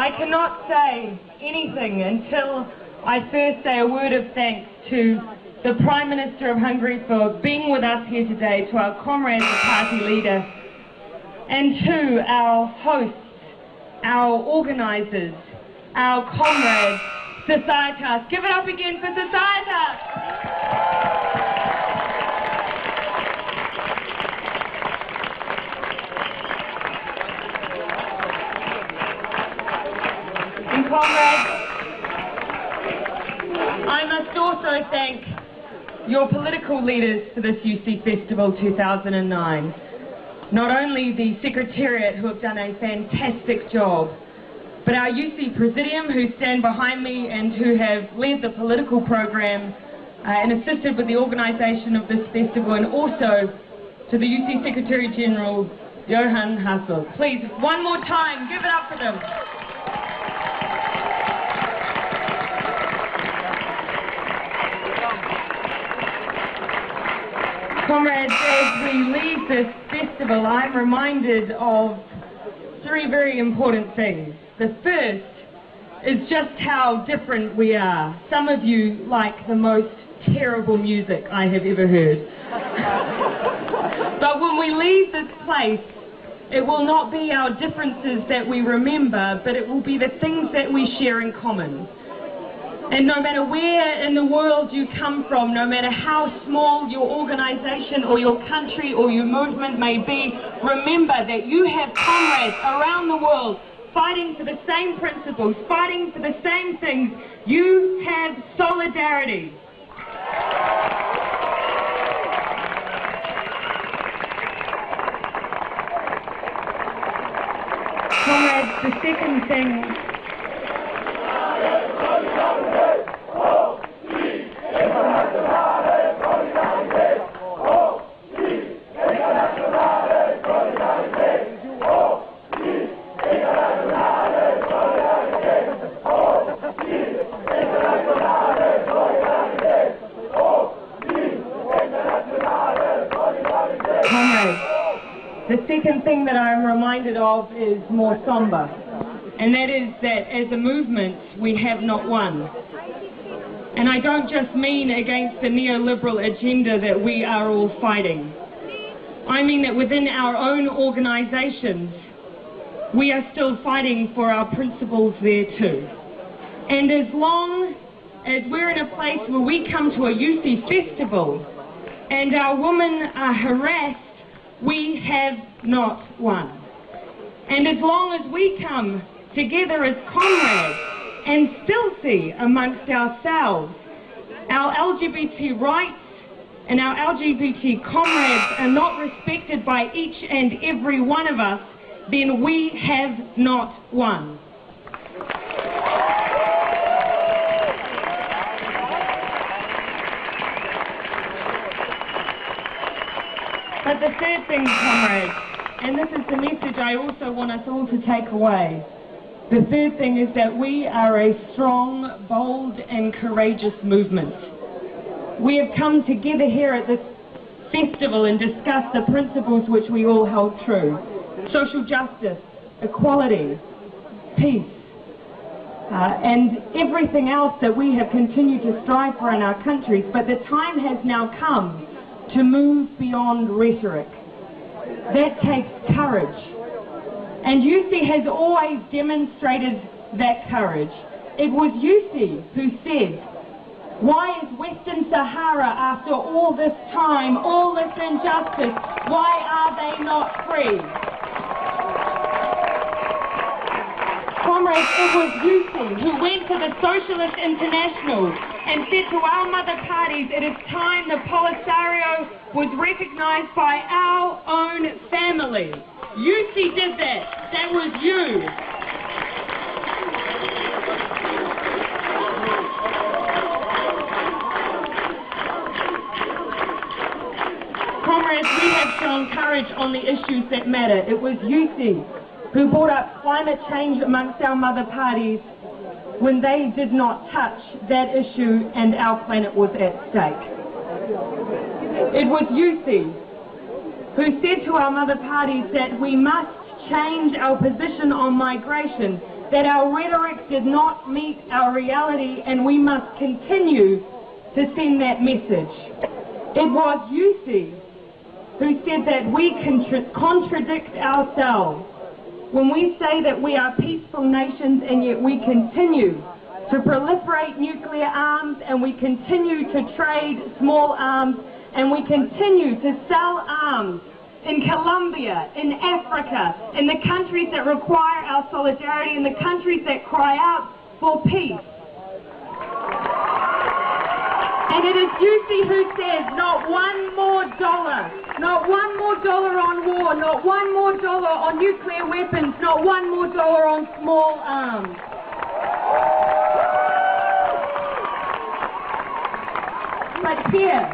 I cannot say anything until I first say a word of thanks to the Prime Minister of Hungary for being with us here today, to our Comrade, the party leader, and to our hosts, our organisers, our Comrade, Societas. Give it up again for Societas! And Comrades, I must also thank your political leaders for this UC Festival 2009. Not only the Secretariat, who have done a fantastic job, but our UC Presidium, who stand behind me and who have led the political program and assisted with the organisation of this festival, and also to the UC Secretary General, Johan Hassel. Please, one more time, give it up for them. Comrades, as we leave this festival, I'm reminded of three very important things. The first is just how different we are. Some of you like the most terrible music I have ever heard. But when we leave this place, it will not be our differences that we remember, but it will be the things that we share in common. And no matter where in the world you come from, no matter how small your organisation or your country or your movement may be, remember that you have comrades around the world fighting for the same principles, fighting for the same things. You have solidarity. Comrades, the second thing that I'm reminded of is more somber, and that is that as a movement we have not won. And I don't just mean against the neoliberal agenda that we are all fighting. I mean that within our own organisations we are still fighting for our principles there too. And as long as we're in a place where we come to a UC festival and our women are harassed, we have not won. And as long as we come together as comrades and still see amongst ourselves our LGBT rights and our LGBT comrades are not respected by each and every one of us, then we have not won. But the third thing, comrades, and this is the message I also want us all to take away, the third thing is that we are a strong, bold and courageous movement. We have come together here at this festival and discussed the principles which we all hold true. Social justice, equality, peace, and everything else that we have continued to strive for in our countries. But the time has now come to move beyond rhetoric. That takes courage. And UC has always demonstrated that courage. It was UC who said, "Why is Western Sahara, after all this time, all this injustice, why are they not free?" Comrades, it was UC who went to the Socialist International and said to our mother parties, it is time the Polisario was recognised by our own family. UC did that. That was you. Comrades, we have shown courage on the issues that matter. It was UC who brought up climate change amongst our mother parties when they did not touch that issue and our planet was at stake. It was UC who said to our mother parties that we must change our position on migration that our rhetoric did not meet our reality, and we must continue to send that message. It was Yusi who said that we contradict ourselves when we say that we are peaceful nations and yet we continue to proliferate nuclear arms, and we continue to trade small arms, and we continue to sell arms in Colombia, in Africa, in the countries that require our solidarity, in the countries that cry out for peace. And it is Yusi who says not one more dollar, not one more dollar on war, not one more dollar on nuclear weapons, not one more dollar on small arms. But here,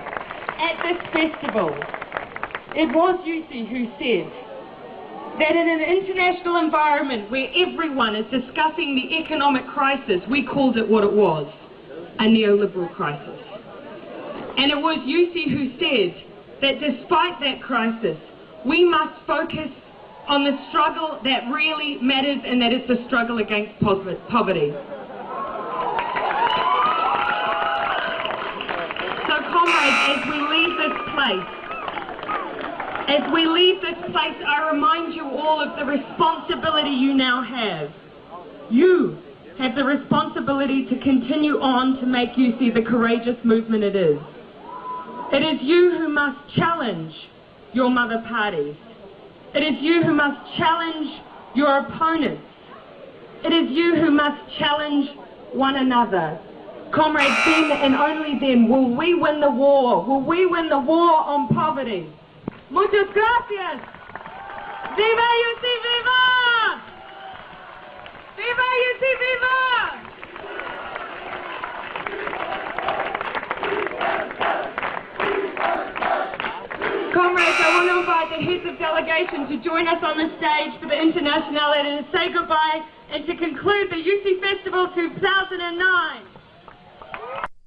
at this festival, it was Yusi who said that in an international environment where everyone is discussing the economic crisis, we called it what it was, a neoliberal crisis. And it was Yusi who said that despite that crisis, we must focus on the struggle that really matters, and that is the struggle against poverty. So, comrades, as we leave this place, I remind you all of the responsibility you now have. You have the responsibility to continue on to make Yusi the courageous movement it is. It is you who must challenge your mother parties. It is you who must challenge your opponents. It is you who must challenge one another. Comrades, then and only then will we win the war. Will we win the war on poverty. Muchas gracias. Viva Yusi, viva! Viva Yusi, viva! Comrades, I want to invite the heads of delegation to join us on the stage for the Internationale and to say goodbye and to conclude the Yusi Festival 2009.